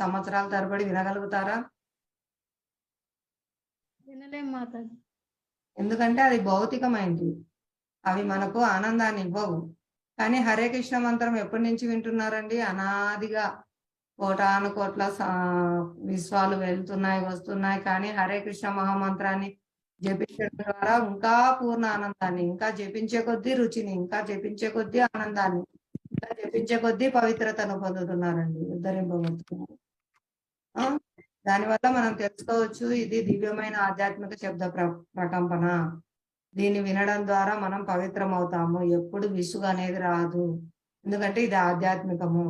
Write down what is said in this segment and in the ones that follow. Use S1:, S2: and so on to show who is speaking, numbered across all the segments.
S1: సంవత్సరాల తరబడి వినగలుగుతారా?
S2: వినలేం మాతాజీ.
S1: ఎందుకంటే అది భౌతికమైనది. అవి మనకు ఆనందాన్ని ఇవ్వవు. కానీ హరే కృష్ణ మంత్రం ఎప్పటి నుంచి వింటున్నారండి? అనాదిగా కోటాను కోట్ల విశ్వాలు వెళ్తున్నాయి, వస్తున్నాయి. కానీ హరే కృష్ణ మహామంత్రాన్ని జపించడం ద్వారా ఇంకా పూర్ణ ఆనందాన్ని, ఇంకా జపించే కొద్దీ రుచిని, ఇంకా జపించే కొద్దీ ఆనందాన్ని, ఇంకా జపించే కొద్దీ పవిత్రతను పొందుతున్నారండి, ఉద్ధరింపబడుతున్నారు. దానివల్ల మనం తెలుసుకోవచ్చు, ఇది దివ్యమైన ఆధ్యాత్మిక శబ్ద ప్రకంపన. దీన్ని వినడం ద్వారా మనం పవిత్రం అవుతాము. ఎప్పుడు విసుగు అనేది రాదు. ఎందుకంటే ఇది ఆధ్యాత్మికము.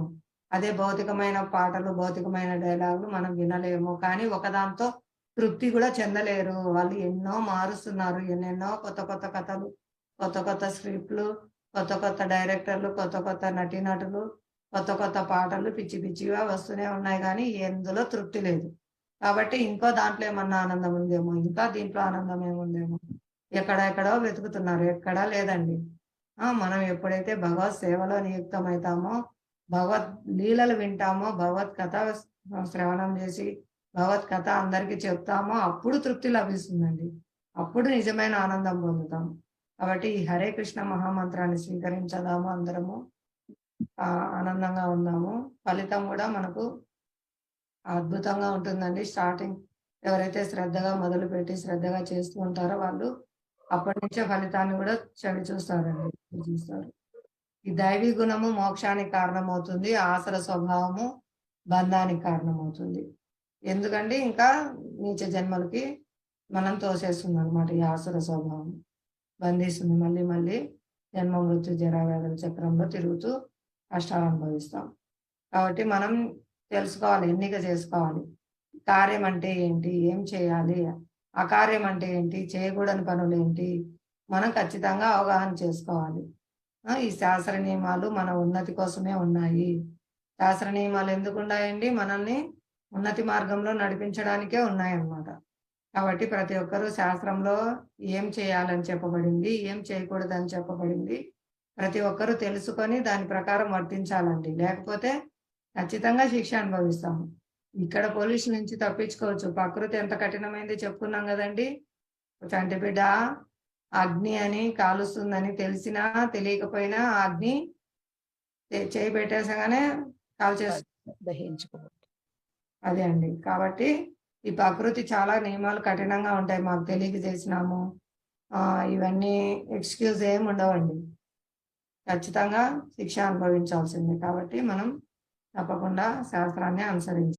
S1: అదే భౌతికమైన పాటలు, భౌతికమైన డైలాగులు మనం వినలేము. కానీ ఒకదాంతో తృప్తి కూడా చెందలేరు. వాళ్ళు ఎన్నో మారుస్తున్నారు. ఎన్నెన్నో కొత్త కొత్త కథలు, కొత్త కొత్త స్క్రిప్ట్లు, కొత్త కొత్త డైరెక్టర్లు, కొత్త కొత్త నటీనటులు, కొత్త కొత్త పాటలు పిచ్చి పిచ్చిగా వస్తూనే ఉన్నాయి. కానీ ఎందులో తృప్తి లేదు. కాబట్టి ఇంకో దాంట్లో ఏమన్నా ఆనందం ఉందేమో, ఇంకా దీంట్లో ఆనందం ఏముందేమో ఎక్కడెక్కడో వెతుకుతున్నారు. ఎక్కడా లేదండి. మనం ఎప్పుడైతే భగవత్ సేవలో నియుక్తమవుతామో, భగవత్ లీలలు వింటామో, భగవత్ కథ శ్రవణం చేసి భగవత్ కథ అందరికీ చెప్తామో అప్పుడు తృప్తి లభిస్తుందండి. అప్పుడు నిజమైన ఆనందం పొందుతాము. కాబట్టి ఈ హరే కృష్ణ మహామంత్రాన్ని స్వీకరించదాము, అందరము ఆనందంగా ఉందాము. ఫలితం కూడా మనకు అద్భుతంగా ఉంటుందండి. స్టార్టింగ్ ఎవరైతే శ్రద్ధగా మొదలుపెట్టి శ్రద్ధగా చేస్తూ ఉంటారో వాళ్ళు అప్పటి నుంచే ఫలితాన్ని కూడా చవి చూస్తారు. ఈ దైవీ గుణము మోక్షానికి కారణమవుతుంది. ఆసర స్వభావము బంధానికి కారణమవుతుంది. ఎందుకంటే ఇంకా నీచ జన్మలకి మనం తోసేస్తుంది అనమాట. ఈ ఆసుర స్వభావం బంధిస్తుంది. మళ్ళీ మళ్ళీ జన్మ మృత్యు జరావ్యాధుల చక్రంలో తిరుగుతూ కష్టాలు అనుభవిస్తాం. కాబట్టి మనం తెలుసుకోవాలి, ఎన్నిక చేసుకోవాలి. కార్యం అంటే ఏంటి, ఏం చేయాలి, అకార్యం అంటే ఏంటి, చేయకూడని పనులు ఏంటి, మనం ఖచ్చితంగా అవగాహన చేసుకోవాలి. ఈ శాస్త్ర నియమాలు మన ఉన్నతి కోసమే ఉన్నాయి. శాస్త్ర నియమాలు ఎందుకు ఉన్నాయండి? మనల్ని ఉన్నతి మార్గంలో నడిపించడానికే ఉన్నాయన్నమాట. కాబట్టి ప్రతి ఒక్కరూ శాస్త్రంలో ఏం చేయాలని చెప్పబడింది, ఏం చేయకూడదని చెప్పబడింది, ప్రతి ఒక్కరూ తెలుసుకొని దాని ప్రకారం వర్తించాలండి. లేకపోతే ఖచ్చితంగా శిక్ష అనుభవిస్తాము. ఇక్కడ పోలీసు నుంచి తప్పించుకోవచ్చు. ప్రకృతి ఎంత కఠినమైంది చెప్పుకున్నాం కదండి. చంటి బిడ్డ అగ్ని అని కాలుస్తుందని తెలిసినా తెలియకపోయినా అగ్ని చేయి పెట్టేసగానే
S3: దహించుకోవచ్చు.
S1: అదే అండి. కాబట్టి ఈ ప్రకృతి చాలా నియమాలు కఠినంగా ఉంటాయి. మాకు తెలియక చేసినాము, ఇవన్నీ ఎక్స్క్యూజ్ ఏమి ఉండవండి. ఖచ్చితంగా శిక్ష అనుభవించాల్సిందే. కాబట్టి మనం తప్పకుండా శాస్త్రాన్ని అనుసరించాలి.